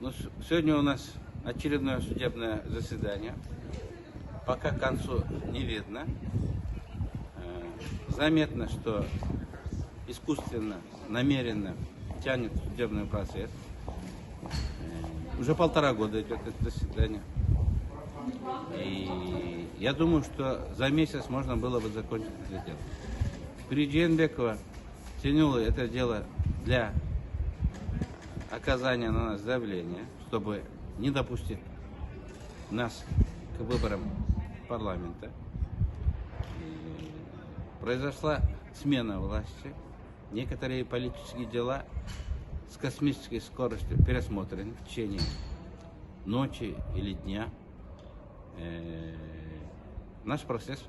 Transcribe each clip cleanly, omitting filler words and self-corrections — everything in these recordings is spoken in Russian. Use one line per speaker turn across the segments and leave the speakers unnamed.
Ну, сегодня у нас очередное судебное заседание. Пока к концу не видно. Заметно, что искусственно, намеренно тянет судебный процесс. Уже 1,5 года идет это заседание. И я думаю, что за месяц можно было бы закончить это дело. Джейнбекова тянула это дело для оказания на нас давления, чтобы не допустить нас к выборам парламента. И произошла смена власти. Некоторые политические дела с космической скоростью пересмотрены в течение ночи или дня. Наш процесс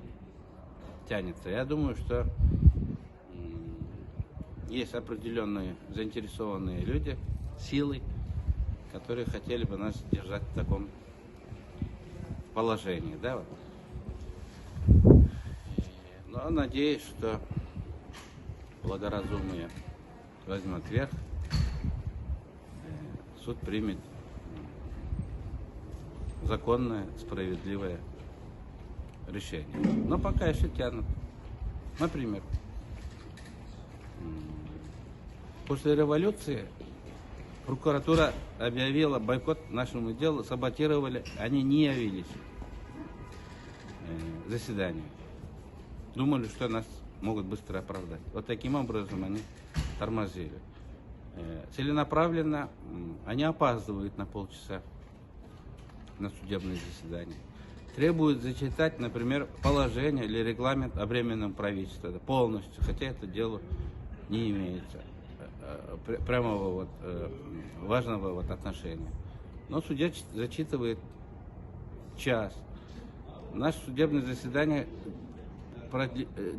тянется. Я думаю, что есть определенные заинтересованные люди, силы, которые хотели бы нас держать в таком положении. Да, вот. Но надеюсь, что благоразумие возьмет верх, суд примет законное, справедливое решение. Но пока еще тянут. Например, после революции прокуратура объявила бойкот нашему делу, саботировали, они не явились в заседание. Думали, что нас могут быстро оправдать. Вот таким образом они тормозили. Целенаправленно они опаздывают на полчаса на судебное заседание. Требуют зачитать, например, положение или регламент о временном правительстве полностью, хотя это дело не имеется прямого вот, важного вот отношения. Но судья зачитывает час. Наше судебное заседание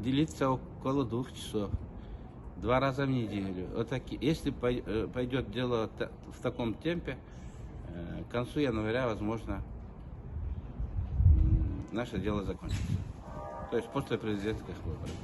длится около 2 часов. 2 раза в неделю. Вот такие. Если пойдет дело в таком темпе, к концу января, возможно, наше дело закончится. То есть после президентских выборов.